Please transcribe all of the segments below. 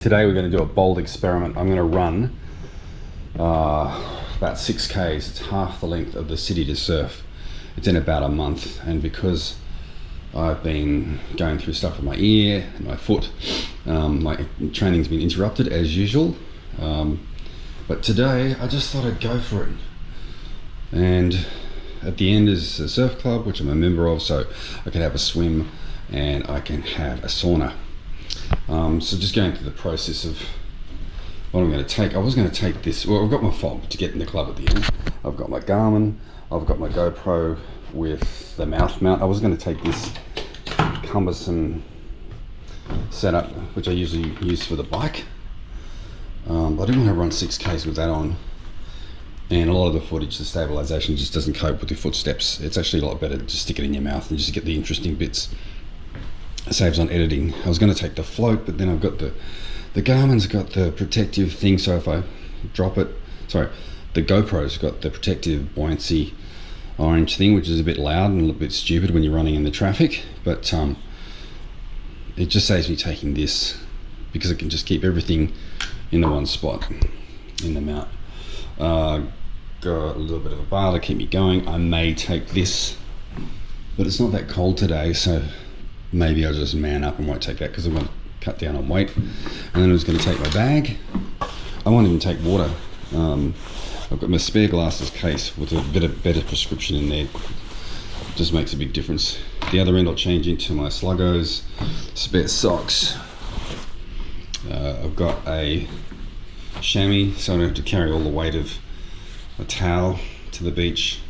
Today we're going to do a bold experiment. I'm going to run about 6Ks. It's half the length of the city to surf. It's in about a month, and because I've been going through stuff with my ear and my foot, my training's been interrupted as usual. But today I just thought I'd go for it. And at the end is a surf club, which I'm a member of, so I can have a swim and I can have a sauna. So just going through the process of what I'm going to take. I was going to take this, well, I've got my fob to get in the club at the end. I've got my Garmin, I've got my GoPro with the mouth mount. I was going to take this cumbersome setup, which I usually use for the bike. But I didn't want to run 6Ks with that on. And a lot of the footage, the stabilization just doesn't cope with your footsteps. It's actually a lot better to just stick it in your mouth and just get the interesting bits. It saves on editing. I was going to take the float, but then I've got the Garmin's got the protective thing, so if I drop it, the GoPro's got the protective buoyancy orange thing, which is a bit loud and a little bit stupid when you're running in the traffic, but it just saves me taking this because I can just keep everything in the one spot in the mount. Got a little bit of a bar to keep me going. I may take this, but it's not that cold today, so maybe I'll just man up and won't take that because I'm going to cut down on weight. And then I was going to take my bag. I won't even take water. I've got my spare glasses case with a bit of better prescription in there. Just makes a big difference. The other end I'll change into my sluggos, spare socks. I've got a chamois, so I don't have to carry all the weight of a towel to the beach.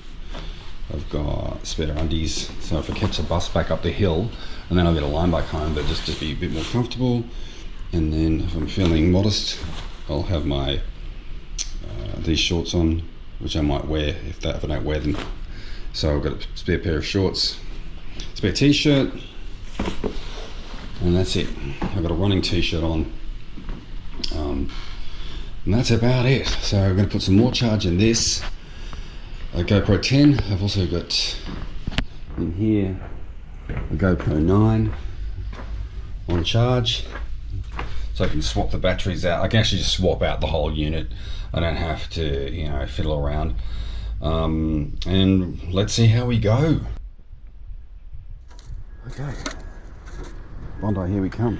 I've got spare undies, so if I catch a bus back up the hill and then I'll get a line bike home, but just be a bit more comfortable. And then if I'm feeling modest, I'll have my these shorts on, which I might wear if I don't wear them. So I've got a spare pair of shorts, spare t-shirt, and that's it. I've got a running t-shirt on, and that's about it. So I'm going to put some more charge in this. A GoPro 10. I've also got in here a GoPro 9 on charge, so I can swap the batteries out. I can actually just swap out the whole unit. I don't have to, fiddle around. And let's see how we go. Okay, Bondi, here we come.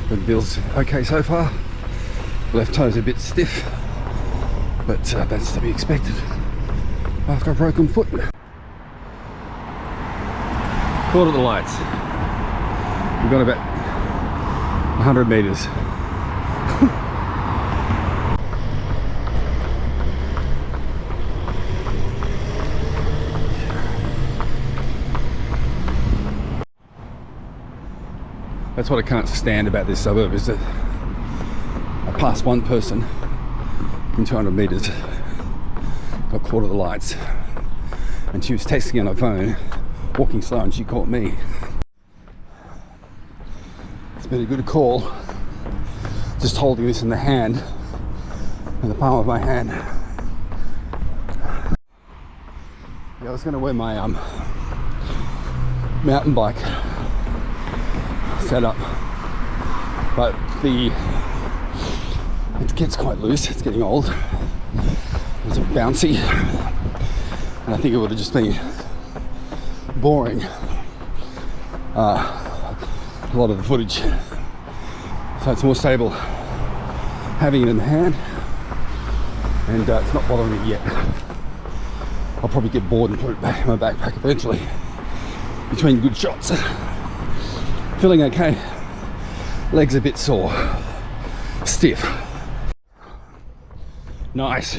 Good build's okay so far. Left toe's a bit stiff, but that's to be expected after a broken foot. Caught at the lights. We've got about 100 meters. That's what I can't stand about this suburb, is that I passed one person in 200 meters, got caught at the lights, and she was texting on her phone, walking slow, and she caught me. It's been a good call, just holding this in the hand, in the palm of my hand. Yeah, I was going to wear my mountain bike setup, but it gets quite loose. It's getting old. It's a bit bouncy, and I think it would have just been boring. A lot of the footage, so it's more stable having it in the hand, and it's not bothering me yet. I'll probably get bored and put it back in my backpack eventually between good shots. Feeling okay. Legs a bit sore. Stiff. Nice.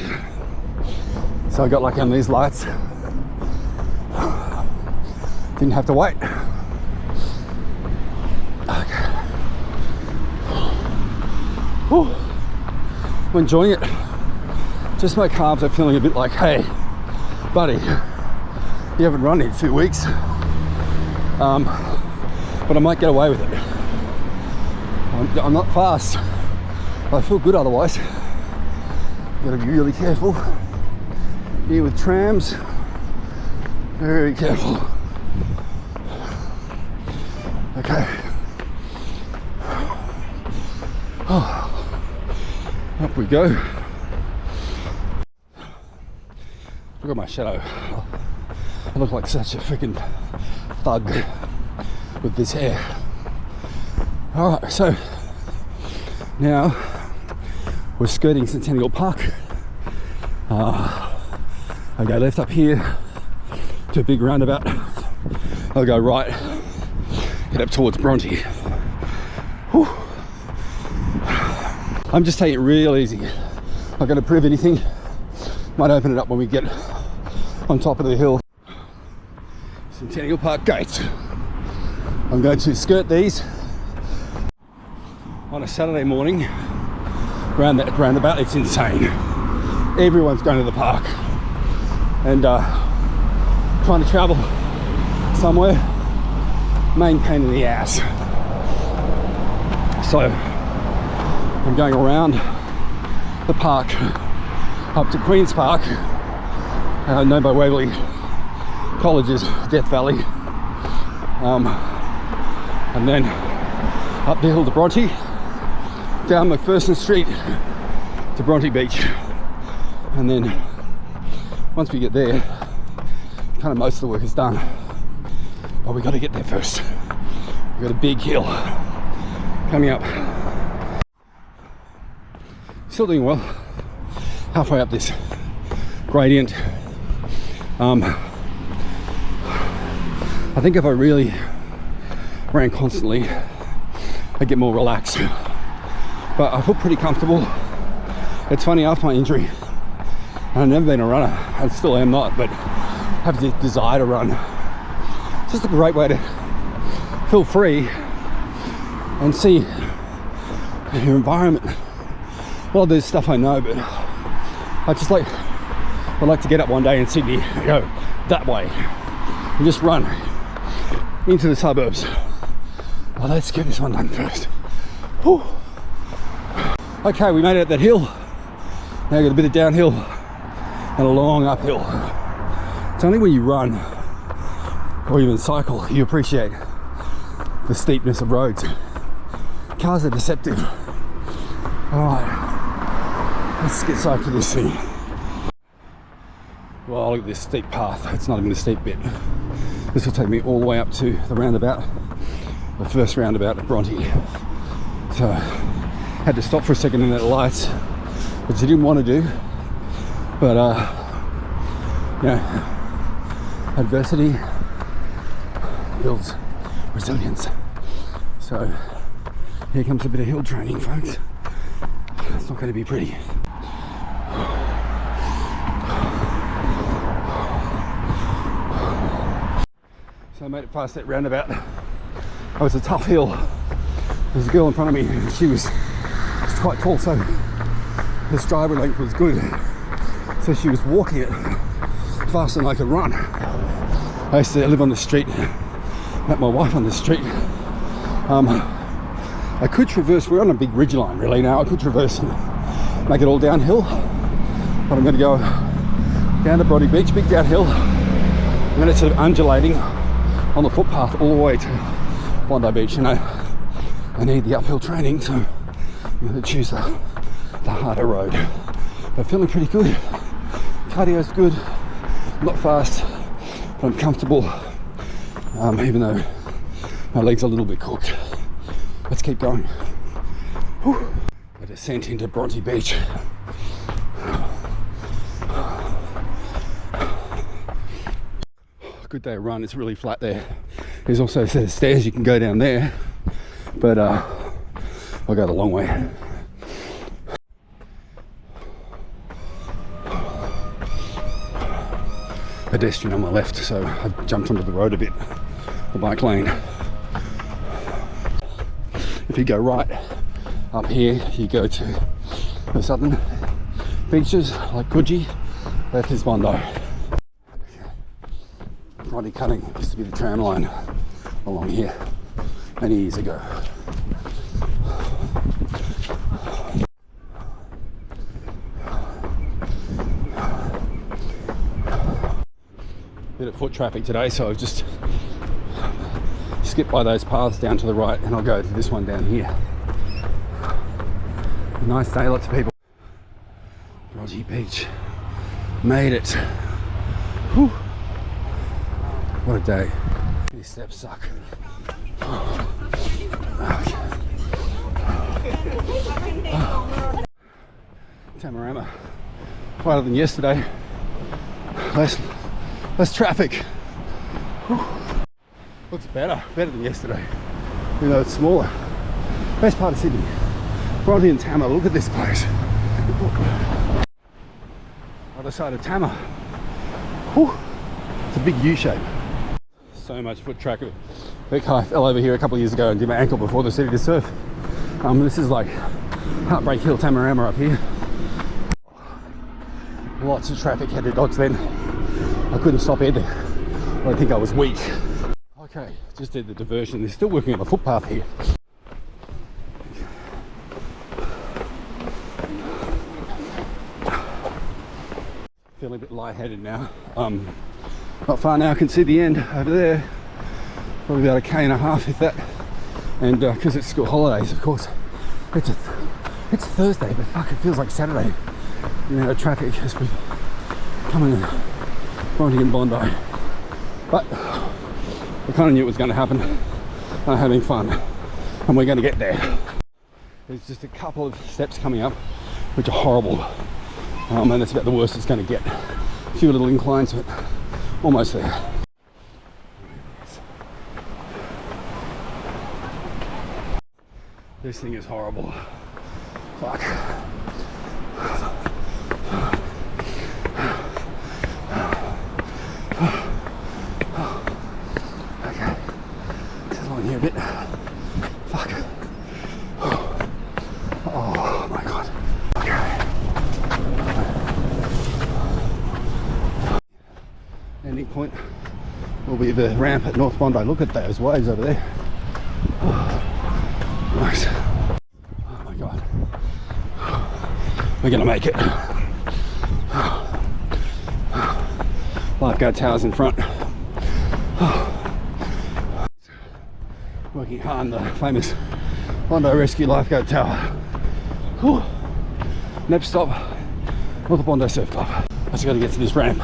So I got lucky on these lights. Didn't have to wait. Okay. Whew. I'm enjoying it. Just my calves are feeling a bit like, hey, buddy, you haven't run in 2 weeks. But I might get away with it. I'm not fast. I feel good otherwise. Gotta be really careful. Here with trams. Very careful. Okay. Oh, up we go. Look at my shadow. I look like such a freaking thug with this hair. Alright, so now we're skirting Centennial Park. I go left up here to a big roundabout. I'll go right, head up towards Bronte. Whew. I'm just taking it real easy. Not going to prove anything. Might open it up when we get on top of the hill. Centennial Park gates. I'm going to skirt these on a Saturday morning around that roundabout. It's insane. Everyone's going to the park and trying to travel somewhere, main pain in the ass. So I'm going around the park up to Queen's Park, known by Waverley College's Death Valley, and then up the hill to Bronte, down McPherson Street to Bronte Beach, and then once we get there, kind of most of the work is done. But we got to get there first. We've got a big hill coming up. Still doing well. Halfway up this gradient. I think if I really ran constantly, I'd get more relaxed. But I feel pretty comfortable. It's funny, after my injury, and I've never been a runner, I still am not, but have the desire to run. It's just a great way to feel free and see your environment. A lot of this stuff I know, but I'd like to get up one day in Sydney and go that way and just run into the suburbs. Well, let's get this one done first. Whew. Okay, we made it up that hill. Now got a bit of downhill and a long uphill. It's only when you run or even cycle you appreciate the steepness of roads. Cars are deceptive. Alright, let's get psyched for this thing. Well, look at this steep path. It's not even a steep bit. This will take me all the way up to the roundabout, the first roundabout at Bronte. So, had to stop for a second in that lights, which I didn't want to do, but you know, adversity builds resilience. So here comes a bit of hill training, folks. It's not going to be pretty. So I made it past that roundabout. Oh, it's a tough hill. There's a girl in front of me, and she was quite tall, so her strider length was good. So she was walking it faster than I could run. I used to live on the street, met my wife on the street. I could traverse, we're on a big ridge line really now, I could traverse and make it all downhill, but I'm going to go down to Bondi Beach, big downhill, and then it's sort of undulating on the footpath all the way to Bondi Beach. You know, I need the uphill training, so I'm going to choose the harder road. But feeling pretty good. Cardio's good, not fast, but I'm comfortable, even though my legs are a little bit cooked. Let's keep going. Whew. A descent into Bronte Beach. Good day to run, it's really flat there. There's also a set of stairs you can go down there, but I'll go the long way. Pedestrian on my left, so I've jumped onto the road a bit, the bike lane. If you go right up here, you go to the southern beaches like Coogee. Left is Bondi. Bronte cutting used to be the tram line along here many years ago. bit of foot traffic today, so I've just skipped by those paths down to the right and I'll go to this one down here. Nice day, lots of people. Rogie Beach. Made it. Whew. What a day. These steps suck. Tamarama. Quieter than yesterday. Less traffic. Whew. Looks better than yesterday. Even though it's smaller. Best part of Sydney. Bondi and Tama, look at this place. Other side of Tama. Whew. It's a big U shape. So much foot traffic. I fell over here a couple of years ago and did my ankle before the city to surf. This is like Heartbreak Hill, Tamarama up here. Lots of traffic, had to dodge then. I couldn't stop either. I think I was weak. Okay, just did the diversion. They're still working on the footpath here. Feeling a bit lightheaded now. Not far now, I can see the end over there. Probably about 1.5 km if that. And because it's school holidays, of course, it's Thursday, but fuck, it feels like Saturday. You know, traffic as we come in Bondi and Bondi. But I kind of knew it was going to happen. I'm having fun, and we're going to get there. There's just a couple of steps coming up, which are horrible. And that's about the worst it's going to get. A few little inclines, but almost there. This thing is horrible. Fuck. Okay. Just along here a bit. Fuck. Oh my god. Ending point will be the ramp at North Bondi. Look at those waves over there. Oh, nice. Oh my god. We're gonna make it. Lifeguard towers in front. Working hard on the famous Bondi Rescue Lifeguard Tower. Whew. Next stop, North Bondi Surf Club. I just gotta get to this ramp.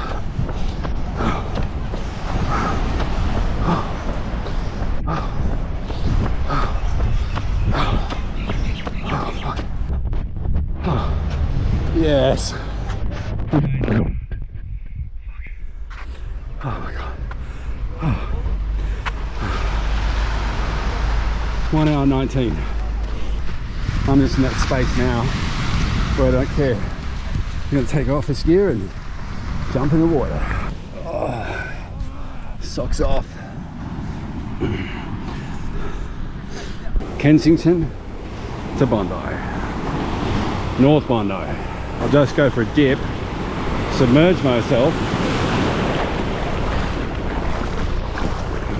Yes. Oh my god. 1 hour 19. I'm just in that space now where I don't care. I'm going to take off this gear and jump in the water. Oh, socks off. Kensington to Bondi. North Bondi. I'll just go for a dip, submerge myself.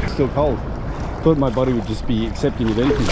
It's still cold. Thought my body would just be accepting of anything.